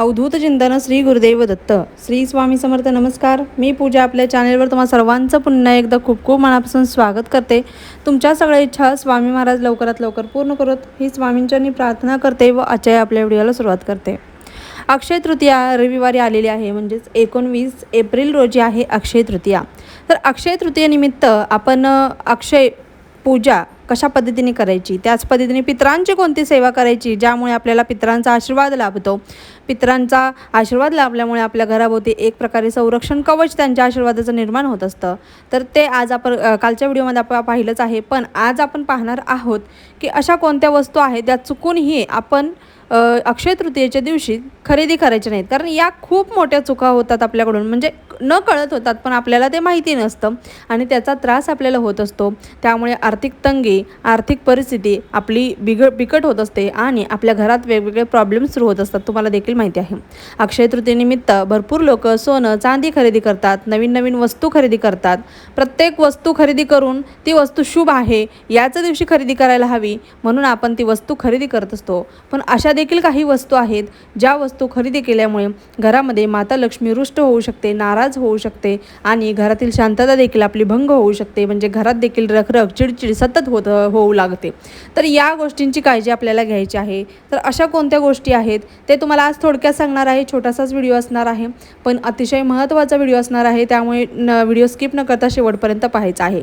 अवधूत चिंतन श्री गुरुदेव दत्त. श्री स्वामी समर्थ. नमस्कार, मी पूजा. आपल्या चॅनेलवर तुम्हा सर्वांचं पुन्हा एकदा खूप खूप मनापासून स्वागत करते. तुमच्या सगळ्या इच्छा स्वामी महाराज लवकरात लवकर पूर्ण करत ही स्वामींच्यांनी प्रार्थना करते व आजच्या आपल्या व्हिडिओला सुरुवात करते. अक्षय तृतीया रविवारी आलेली आहे, म्हणजेच 19 एप्रिल रोजी आहे अक्षय तृतीया. तर अक्षय तृतीयेनिमित्त आपण अक्षय पूजा कशा पद्धतीने करायची, त्याच पद्धतीने पितरांची कोणती सेवा करायची ज्यामुळे आपल्याला पितरांचा आशीर्वाद लाभतो. पितरांचा आशीर्वाद लाभल्यामुळे आपल्या घराभोवती एक प्रकारे संरक्षण कवच त्यांच्या आशीर्वादाचं निर्माण होत असतं. तर ते आज आपण कालच्या व्हिडिओमध्ये आपण पाहिलंच आहे, पण आज आपण पाहणार आहोत की अशा कोणत्या वस्तू आहेत त्या चुकूनही आपण अक्षय तृतीयेच्या दिवशी खरेदी करायचे नाहीत. कारण या खूप मोठ्या चुका होतात आपल्याकडून, म्हणजे न कळत होतात, पण आपल्याला ते माहिती नसतं आणि त्याचा त्रास आपल्याला होत असतो. त्यामुळे आर्थिक तंगी, आर्थिक परिस्थिती आपली बिकट होत असते आणि आपल्या घरात वेगवेगळे प्रॉब्लेम सुरू होत असतात. तुम्हाला देखील माहिती आहे. अक्षय तृतीयेनिमित्त भरपूर लोक सोनं चांदी खरेदी करतात, नवीन नवीन वस्तू खरेदी करतात. प्रत्येक वस्तू खरेदी करून ती वस्तू शुभ आहे याच दिवशी खरेदी करायला हवी म्हणून आपण ती वस्तू खरेदी करत असतो. पण अशा देखील काही वस्तू आहेत ज्या वस्तू खरेदी केल्यामुळे घरामध्ये माता लक्ष्मी रुष्ट होऊ शकते, नाराज होऊ शकते आणि घरातील शांतता देखील आपली भंग होऊ शकते. म्हणजे घरात देखील रखरख, चिडचिड सतत होऊ लागते. तर या गोष्टींची काळजी आपल्याला घ्यायची आहे. तर अशा कोणत्या गोष्टी आहेत ते तुम्हाला आज थोडक्यात सांगणार आहे. छोटासाच व्हिडिओ असणार आहे, पण अतिशय महत्त्वाचा व्हिडिओ असणार आहे, त्यामुळे व्हिडिओ स्किप न करता शेवटपर्यंत पाहायचा आहे.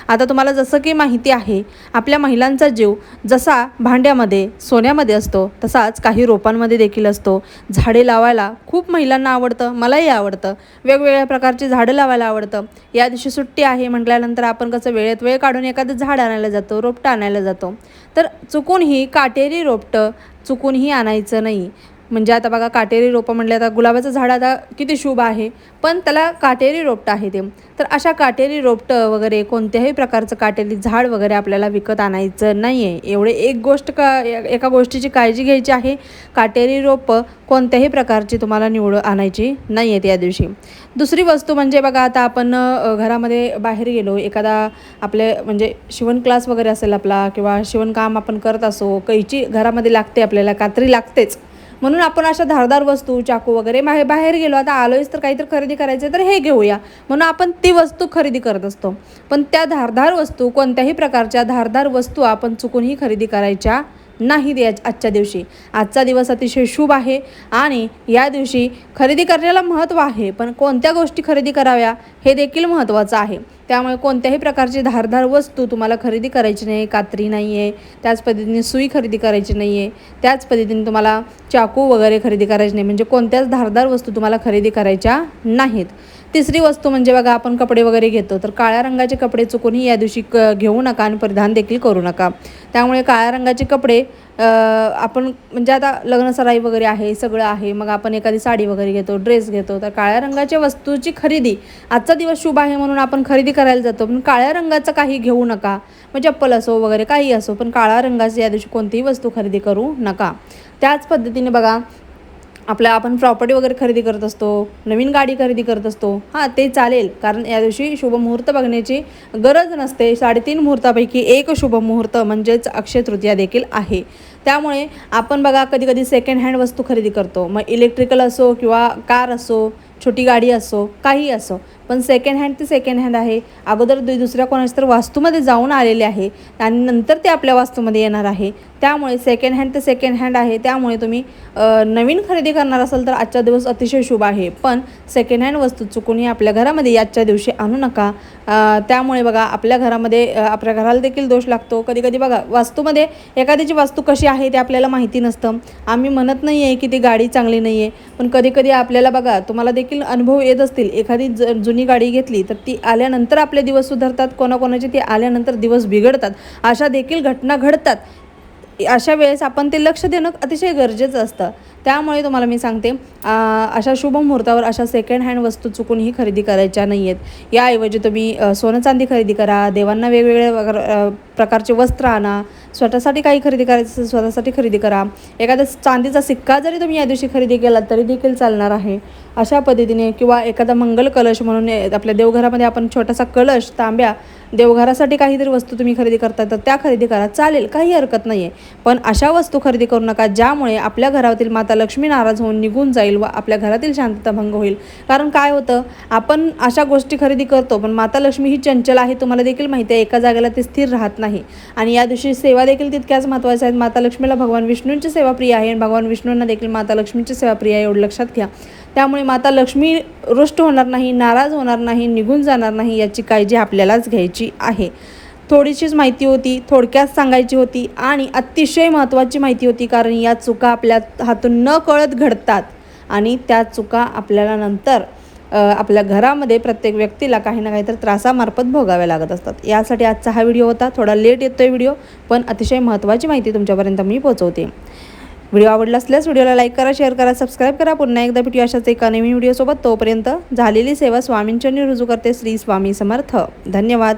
आता तुम्हाला जसं की माहिती आहे, आपल्या महिलांचा जीव जसा भांड्यामध्ये सोन्यामध्ये असतो तसाच काही रोपांमध्ये देखील असतो. झाडे लावायला खूप महिलांना आवडतं, मलाही आवडतं. वेगवेगळ्या प्रकारची झाडं लावायला आवडतं. या दिवशी सुट्टी आहे म्हटल्यानंतर आपण कसं वेळेत वेळ काढून एखादं झाड आणायला जातो, रोपटं आणायला जातो. तर चुकूनही काटेरी रोपटं चुकूनही आणायचं नाही. म्हणजे आता बघा, काटेरी रोपं म्हटलं, आता गुलाबाचं झाड आता किती शुभ आहे, पण त्याला काटेरी रोपटं आहे ते. तर अशा काटेरी रोपटं वगैरे कोणत्याही प्रकारचं काटेरी झाड वगैरे आपल्याला विकत आणायचं नाही आहे. एवढे एका गोष्टीची काळजी घ्यायची आहे. काटेरी रोपं कोणत्याही प्रकारची तुम्हाला निवड आणायची नाही आहेत या दिवशी. दुसरी वस्तू म्हणजे बघा, आता आपण घरामध्ये बाहेर गेलो, एखादा आपले म्हणजे शिवण क्लास वगैरे असेल आपला, किंवा शिवणकाम आपण करत असो, कैची घरामध्ये लागते, आपल्याला कात्री लागतेच. म्हणून आपण अशा धारदार वस्तू, चाकू वगैरे बाहेर गेलो, आता आलोयच तर काहीतरी खरेदी करायचं तर हे घेऊया म्हणून आपण ती वस्तू खरेदी करत असतो. पण त्या धारदार वस्तू, कोणत्याही प्रकारच्या धारदार वस्तू आपण चुकूनही खरेदी करायच्या नाही आजच्या दिवशी. आजचा दिवस अतिशय शुभ आहे आणि या दिवशी खरेदी करण्याला महत्त्व आहे, पण कोणत्या गोष्टी खरेदी कराव्या हे देखील महत्त्वाचं आहे. त्यामुळे कोणत्याही प्रकारची धारदार वस्तू तुम्हाला खरेदी करायची नाही. कात्री नाही आहे, त्याच पद्धतीने सुई खरेदी करायची नाही आहे, त्याच पद्धतीने तुम्हाला चाकू वगैरे खरेदी करायची नाही. म्हणजे कोणत्याच धारदार वस्तू तुम्हाला खरेदी करायच्या नाहीत. तिसरी वस्तू म्हणजे बघा, आपण कपडे वगैरे घेतो तर काळ्या रंगाचे कपडे चुकूनही या दिवशी घेऊ नका आणि परिधान देखील करू नका. त्यामुळे काळ्या रंगाचे कपडे आपण म्हणजे आता लग्नसराई वगैरे आहे, सगळं आहे, मग आपण एखादी साडी वगैरे घेतो, ड्रेस घेतो, तर काळ्या रंगाच्या वस्तूची खरेदी, आजचा दिवस शुभ आहे म्हणून आपण खरेदी करायला जातो, पण काळ्या रंगाचं काही घेऊ नका. मग चप्पल असो वगैरे काही असो, पण काळ्या रंगाची या दिवशी कोणतीही वस्तू खरेदी करू नका. त्याच पद्धतीने बघा, आपण प्रॉपर्टी वगैरे खरेदी करत असतो, नवीन गाडी खरेदी करत असतो, हां ते चालेल, कारण या दिवशी शुभ मुहूर्त बघण्याची गरज नसते. 3.5 मुहूर्तापैकी एक शुभ मुहूर्त म्हणजेच अक्षय तृतीया देखील आहे. त्यामुळे आपण बघा, कधी कधी सेकंड हँड वस्तू खरेदी करतो, मग इलेक्ट्रिकल असो किंवा कार असो, छोटी गाडी असो, काही असो, पण सेकंड हँड ते सेकंड हँड आहे. अगोदर दुसऱ्या कोणाच्या तर वास्तूमध्ये जाऊन आलेले आहे आणि नंतर ते आपल्या वास्तूमध्ये येणार आहे. त्यामुळे सेकंड हँड ते सेकंड हँड आहे. त्यामुळे तुम्ही नवीन खरेदी करणार असाल तर आजचा दिवस अतिशय शुभ आहे, पण सेकंड हँड वस्तू चुकूनही आपल्या घरामध्ये आजच्या दिवशी आणू नका. त्यामुळे बघा, आपल्या घराला देखील दोष लागतो. कधी कधी बघा, वास्तूमध्ये एखाद्याची वास्तू कशी आहे ते आपल्याला माहिती नसतं. आम्ही म्हणत नाही आहे की ती गाडी चांगली नाही आहे, पण कधी कधी आपल्याला बघा, तुम्हाला देखील अनुभव येत असतील, एखादी जुनी गाडी घेतली तर ती आल्यानंतर आपले दिवस सुधारतात, कोणाकोणाचे ती आल्यानंतर दिवस बिघडतात, अशा देखील घटना घडतात. अशा वेळेस आपण ते लक्ष देणं अतिशय गरजेचं असतं. त्यामुळे तुम्हाला मी सांगते, अशा शुभ मुहूर्तावर अशा सेकंड हँड वस्तू चुकूनही खरेदी करायच्या नाही आहेत. याऐवजी तुम्ही सोनं चांदी खरेदी करा, देवांना वेगवेगळ्या प्रकारचे वस्त्र आणा, स्वतःसाठी काही खरेदी करायचं स्वतःसाठी खरेदी करा. एखादा चांदीचा सिक्का जरी तुम्ही या दिवशी खरेदी केला तरी देखील चालणार आहे. अशा पद्धतीने, किंवा एखादा मंगल कलश म्हणून आपल्या देवघरामध्ये आपण छोटासा कलश, तांब्या, देवघरासाठी काहीतरी वस्तू तुम्ही खरेदी करता तर त्या खरेदी करा, चालेल, काही हरकत नाही आहे. पण अशा वस्तू खरेदी करू नका ज्यामुळे आपल्या घरातील माता लक्ष्मी नाराज होऊन निघून जाईल जाईल व आपल्या घरातील शांतता भंग होईल. कारण काय होतं, आपण अशा गोष्टी खरेदी करतो, पण माता लक्ष्मी ही चंचल आहे, तुम्हाला देखील माहिती आहे. एका जागेला ती स्थिर राहत नाही. आणि या दिवशी सेवा देखील तितक्याच महत्त्वाच्या आहेत. माता लक्ष्मीला भगवान विष्णूंची सेवा प्रिय आहे आणि भगवान विष्णूंना देखील माता लक्ष्मीची सेवा प्रिय आहे, एवढं लक्षात घ्या. त्यामुळे माता लक्ष्मी रुष्ट होणार नाही, नाराज होणार नाही, निघून जाणार नाही, याची काळजी आपल्यालाच घ्यायची आहे. थोडीशीच माहिती होती, थोडक्यात सांगायची होती आणि अतिशय महत्त्वाची माहिती होती. कारण या चुका आपल्या हातून न कळत घडतात आणि त्या चुका आपल्याला नंतर आपल्या घरामध्ये प्रत्येक व्यक्तीला काही ना काहीतरी त्रासामार्फत भोगाव्या लागत असतात. यासाठी आजचा हा व्हिडिओ होता. थोडा लेट येतो आहे व्हिडिओ, पण अतिशय महत्त्वाची माहिती तुमच्यापर्यंत मी पोहोचवते. व्हिडिओ आवडला असल्यास व्हिडिओला लाईक करा, शेअर करा, सबस्क्राईब करा. पुन्हा एकदा भेटूया अशाच एका नवीन व्हिडिओसोबत. तोपर्यंत झालेली सेवा स्वामींच्या रुजू करते. श्री स्वामी समर्थ. धन्यवाद.